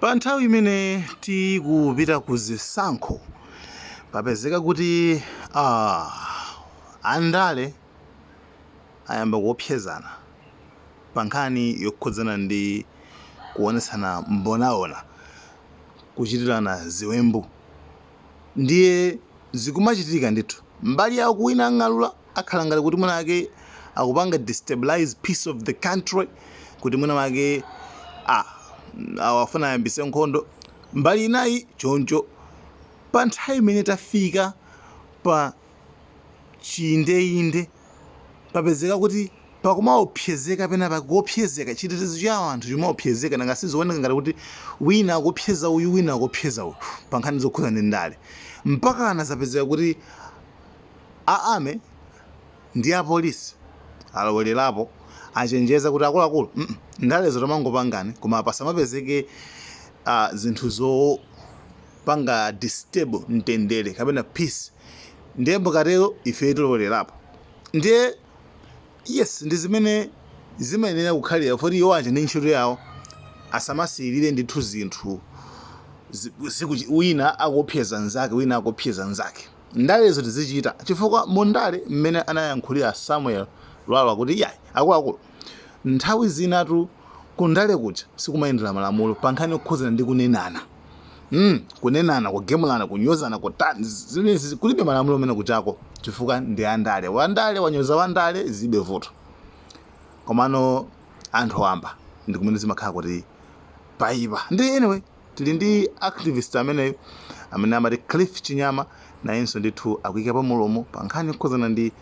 Pa nthawi imene tikupita ku zisankho papezeka kuti andale ayamba kuopsezana pa nkhani yokhudzana ndi kuonesana mbonaona kuchitirana ziwembu, ndiye zikumachitika ndithu mbali yawo kuwina ng'alula akhala ngati kuti mwinake akupanga destabilize peace of the country, kuti mwina wake awafuna ayambise nkhondo. Mbali inayi choncho pa nthawi imene tafika pa chiyindeinde papezeka kuti pakumaopsezeka pena pakuopsezeka chitetezo cha anthu chimaopsezeka nanga sizioneka ngati kuti wina akupseza uyu wina akupseza uyu pa nkhani zokhudzana ndi ndale, mpaka anazapezeka kuti aame ndi apolisi alowelerapo achenjeza kuti akuluakulu ndalezo tamangopangani koma pasamapezeke zinthu zopanga disturb mtendere kapena peace, ndiye mbukatero ife tilowelerapo. Ndiye yes ndi zimene zimayenera kukhalira kuti iwo anje ndi ntchito yawo asamasilire ndithu zinthu wina akupseza nzake wina akupseza nzake. Ndalezo tizichita chifukwa mundale mmene anayankhulira Samuel Lwalwa kuti yayi akuluakulu nthawi zinatu kundale kuja sikumayendera malamulo pa nkhani yokhudzana ndi kunenana kunenana kugemulana kunyozana kutani zimene kulibe malamulo amene kuchako chifukwa ndi andale wandale wanyoza wandale zibe vuto, komano anthu amba ndi kumene zimakhala kuti paipa. Ndi anyway tili ndi activist amene amati Cliff Chinyama nayenso ndithu akuyika pa mulomo pa nkhani yokhudzana ndi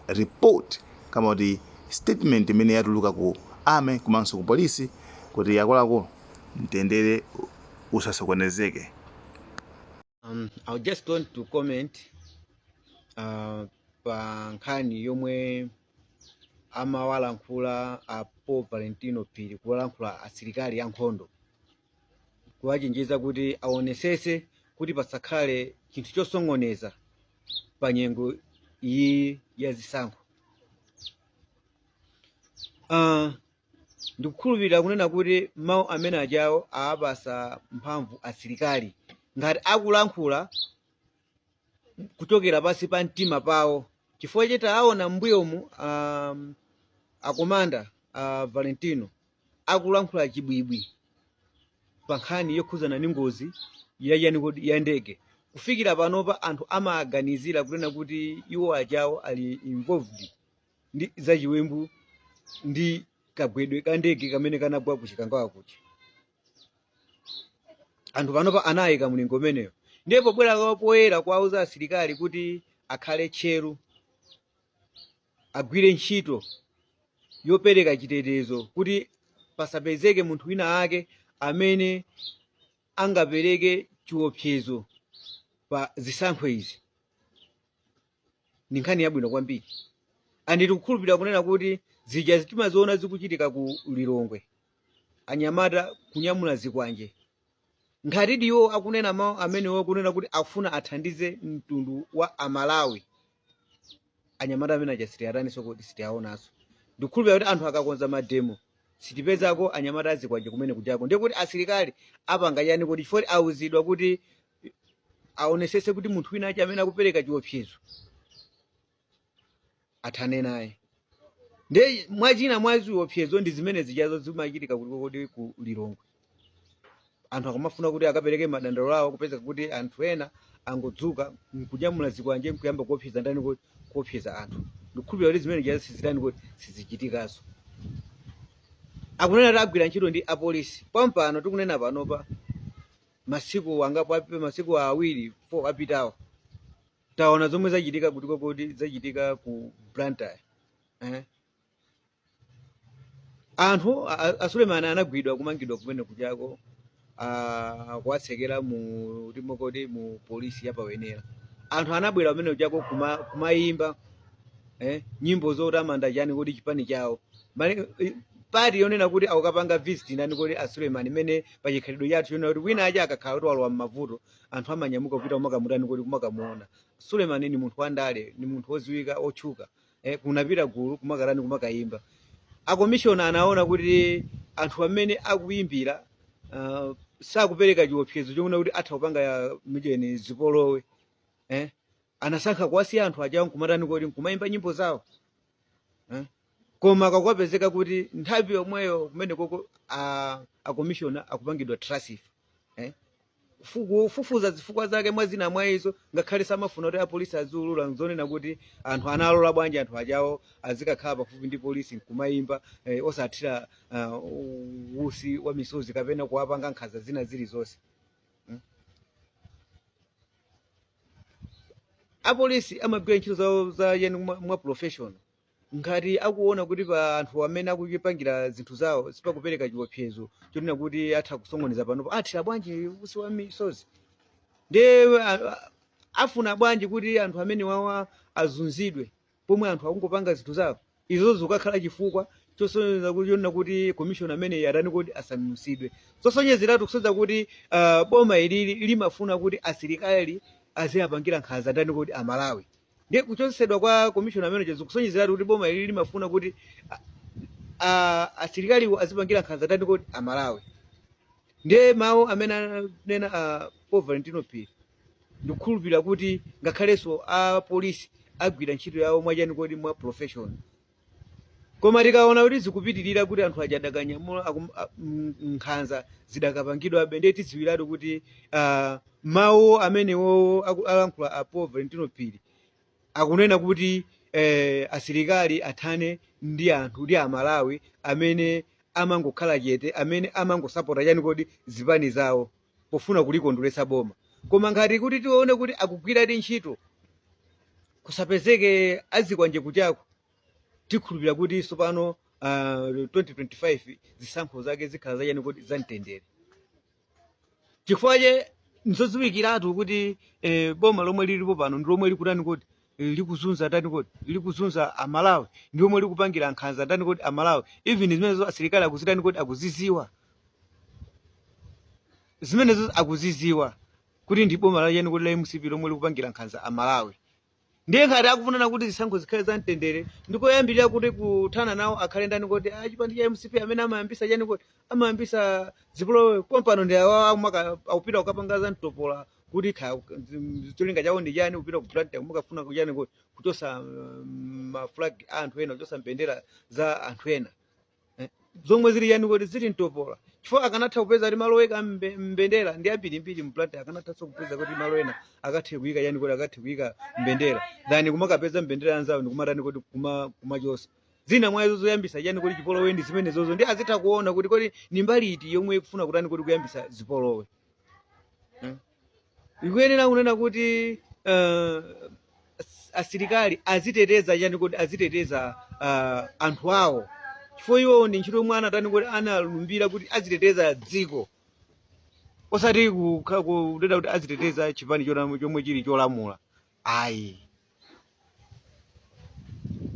report kama kuti statement imene yatuluka ku ame komanso ku polisi kuti akuluakulu mtendere usasokonezeke. I just want to comment pa nkhani yomwe amawalankhula Paul Valentino Phiri kuwalankhula asilikali ankhondo kuwachenjeza kuti aonesese kuti pasakhale chinthu chosongoneza pa nyengo iyi ya zisankho. Ndikukhulupirira kunena kuti mawu amene ajawo awapasa mphamvu asilikali ngati akulankhula kuchokera pasi pa mtima pawo, chifukwa chete aona mbuyomu akomanda Valentino akulankhula chibwibwi pa nkhani yokhudzana ndi ngozi ya ndege. Kufikira panopa anthu amaganizira kunena kuti iwo ajawo ali involved ndi zachiwembu ndi kagwedwe ka ndege kamene kanagwa kuchikangawa kuchi. Anthu panopa anayika mlingo umeneyo, ndipo bwera poyera kwauza asilikali kuti akhale tcheru, agwire ntchito yopereka chitetezo kuti pasapezeke munthu wina ake amene angapereke chiopsezo pa zisankho izi. Ni nkhani yabwino kwambiri. Anditi kukhulupirira kunena kuti zija timaziona zikuchitika ku Lilongwe, anyamata kunyamula zikwanje, ngati iwo akunena mawu amenewo kunena kuti afuna athandize mtundu wa Amalawi, anyamata amene achasitiyataninso kuti sitiyaonanso. Ndikukhulupirira kuti anthu akakonza mademo sitipezako anyamata azikwanje kumene kujako, ndiye kuti asilikali apanga chani kuti chifukwa auzidwa kuti aonesese kuti munthu wina ache amene akupereka chiopsezo athane naye. Ndiye mwachina mwa ziopsezo ndi zimene zijazo zimachitika kuti ku Lilongwe. Anthu akamafuna kuti akapereke madandaulo awo kupeza kuti anthu ena angodzuka kunyamula zikwanje nkuyamba kuopseza ndani kuti kuopseza anthu. Ndikukhulupirira kuti zimene zijazo sizitani kuti sizichitikanso. Akunena kuti agwira ntchito ndi apolisi. Pampano tikunena panopa masiku angapo masiku awiri 4 apitawo taona zomwe zachitika kuti zachitika ku Blantyre. Anthu Suleiman anagwidwa kumangidwa kumene kujako kuwatsekera mu timokoti mu polisi yapawenera. Anthu anabwera kumene kujako kumayimba nyimbo zotamanda chani kuti chipani chawo pati yonena kuti akukapanga visit ndani kuti Suleiman imene pachikhalidwe chathu yona kuti wina aje akakhala kuti walowa m'mavuto anthu amanyamuka kupita kumakamutani kuti kumakamuona. Suleiman ni munthu wandale, ni munthu woziwika otchuka, kunapita gulu kumakarani kumakayimba. Akomishona anaona kuti anthu amene akuyimbira sakupereka chiopsezo chomuna kuti atha kupanga mijeni zipolowe anasankha kuwasiya anthu ajawo nkumatani kodi nkumayimba nyimbo zawo koma kakuwapezeka kuti nthawi yomweyo kumene koko akomishona akupangidwa trasif kufufuza zifukwa zake mwazina mwa izo ngakhale samafuna kuti apolisi aziulula nzonena kuti anthu analola bwanji anthu ajawo azikakhala pafupi ndi polisi nkumayimba osathira usi wa misozi kapena kuwapanga nkhanza zina zilizonse apolisi amagwira ntchito zawo za yani mwa professional ngati akuona kuti pa anthu amene akupangira zinthu zawo sipakupereka chiopsezo chonena kuti atha kusongoneza panopo athira bwanji usi wa misozi ndiye afuna bwanji kuti anthu amene wawa azunzidwe pomwe anthu akungopanga zinthu zawo izozo zikakhala chifukwa chosonyeza kuti chonena kuti commission amene yadani kuti asamusidwe zosonyezeratu kusonyeza kuti boma ilili limafuna kuti asilikali aziyapangira nkhanza ndani kuti amalawi ndiye kuchotsedwa kwa commission amene kusonyezeratu kuti boma ilili limafuna kuti asilikali azipangira nkhanza ndani kuti amalawi ndiye mawu amene anena Paul Valentino Phiri ndikukhulupirira kuti ngakhalenso apolisi agwira ntchito yawo mwachani kodi mwa professional koma tikaona kuti zikupitirira kuti anthu ajadakanyamula nkhanza zidakapangidwabe ndiye tidziwiratu kuti mawu amenewo alankhula a Paul Valentino Phiri akunena kuti asilikali athane ndi anthu ndi amalawi amene amangokhala chete amene amangosapota chani kodi zipani zawo pofuna kulikondweretsa boma koma ngati kuti tione kuti akugwiradi ntchito kusapezeke azikwanje kuchako tikhulupirira kuti sopano 2025 zisankho zake zikhala zachani kodi zamtendere chifukwache nzodziwikiratu kuti boma lomwe lilipo pano ndi lomwe likutani kodi likuzunza tani kodi likuzunza amalawi ndi lomwe likupangira nkhanza tani kodi amalawi even zimenezo asilikali akuzitani kodi akuziziwa zimenezo akuziziwa kuti ndi boma lachani kodi la MCP lomwe likupangira nkhanza amalawi ndiye ngati akufunana kuti zisankho zikhale zamtendere ndikoyambirira kuti kuthana nawo akhale ndani kodi chipani cha MCP amene amayambisa chani kodi amayambisa zipolowe kompano ndi akupita kukapanga za mtopola kuti cholinga chawo ndi chani kupita ku plant mukafuna kuchani kodi kuchosa maflag anthu ena kuchosa mbendera za anthu ena zomwe zili chani kodi zili mtopola chifukwa akanatha kupeza kuti malo eka mbendera ndi ambirimbiri mplant akanathanso kupeza kuti malo ena akathe kuyika chani kodi akathe kuyika mbendera then kumakapeza mbendera anzawo ndikumatani kodi kumachosa zina mwa izo zoyambisa chani kodi chipolowe ndi zimenezozo ndi azitha kuona kuti kodi ni mbali iti yomwe ikufuna kutani kodi kuyambisa zipolowe ikuyenera kunena kuti asilikali aziteteza chani kodi aziteteza anthu awo chifukwa iwo ndi ntchito yomwe anatani kodi analumbira kuti aziteteza dziko osati kudeda kuti aziteteza chipani chomwe chili cholamula ayi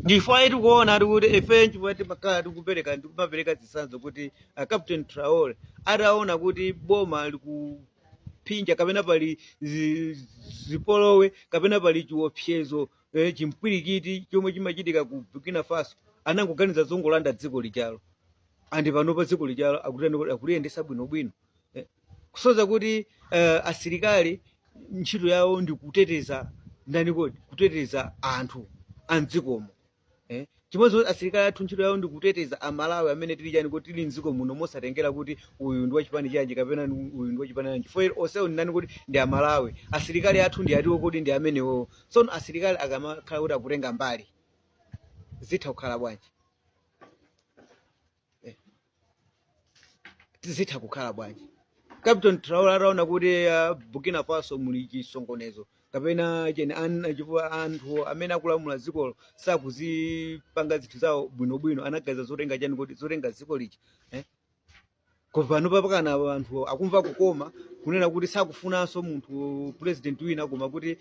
ndifuna tikuona kuti ife nchifukwa timakhala tikumapereka zitsanzo kuti Captain Traore ataona kuti boma likuphinja kapena pali zipolowe kapena pali chiopsezo chimpwirikiti chomwe chimachitika ku Burkina Faso anangoganiza zongolanda dziko lijalo andi panopa dziko lijalo akuliyendesa bwinobwino kusoza kuti asilikali ntchito yawo ndi kuteteza ndani kodi kuteteza anthu amdzikomo chimodzi asilikali athu ntchito yawo ndi kuteteza amalawi amene tili chani kuti tili mdziko muno mosatengera kuti uyu ndi wachipani chanji kapena uyu ndi wachipani chanji chifukwa onsewo ndani kuti ndi amalawi asilikali athu ndi atiwo kuti ndi amenewo tsono asilikali akamakhala kuti akutenga mbali zitha kukhala bwanji zitha kukhala bwanji Captain Traore ataona kuti Burkina Faso muli chisongonezo kapena chene anthu amene akulamula dzikolo sakuzipanga zinthu zawo bwinobwino anagaza zotenga chani kuti zotenga dziko liji koma panopa pakana anthu akumva kukoma kunena kuti sakufunanso munthu president wina koma kuti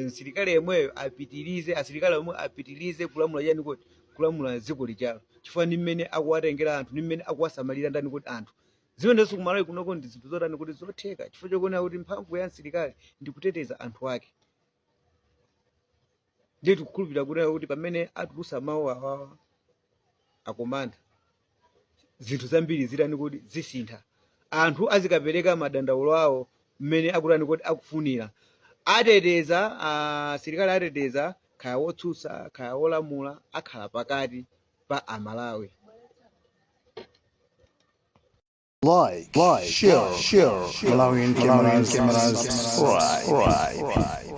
asilikali yemweyo asilikali omwe apitirize kulamula chani kuti kulamula dziko lijalo chifukwa ndi mmene akuwatengera anthu ndi mmene akuwasamalira ndani kuti anthu zimenezo kumalawi kunoko ndi zinthu zotani kuti zotheka chifukwa chokuona kuti mphamvu ya asilikali ndi kuteteza anthu ake ndiye tikukhulupirira kuti pamene atulusa mawu awawa akomanda zinthu zambiri zitani kuti zisintha anthu azikapereka madandaulo awo mmene akutani kuti akufunira. Ateteza asilikali ateteza kaya wotsutsa kaya wolamula akhala pakati pa Amalawi. Like, share, Malawian cameras, right.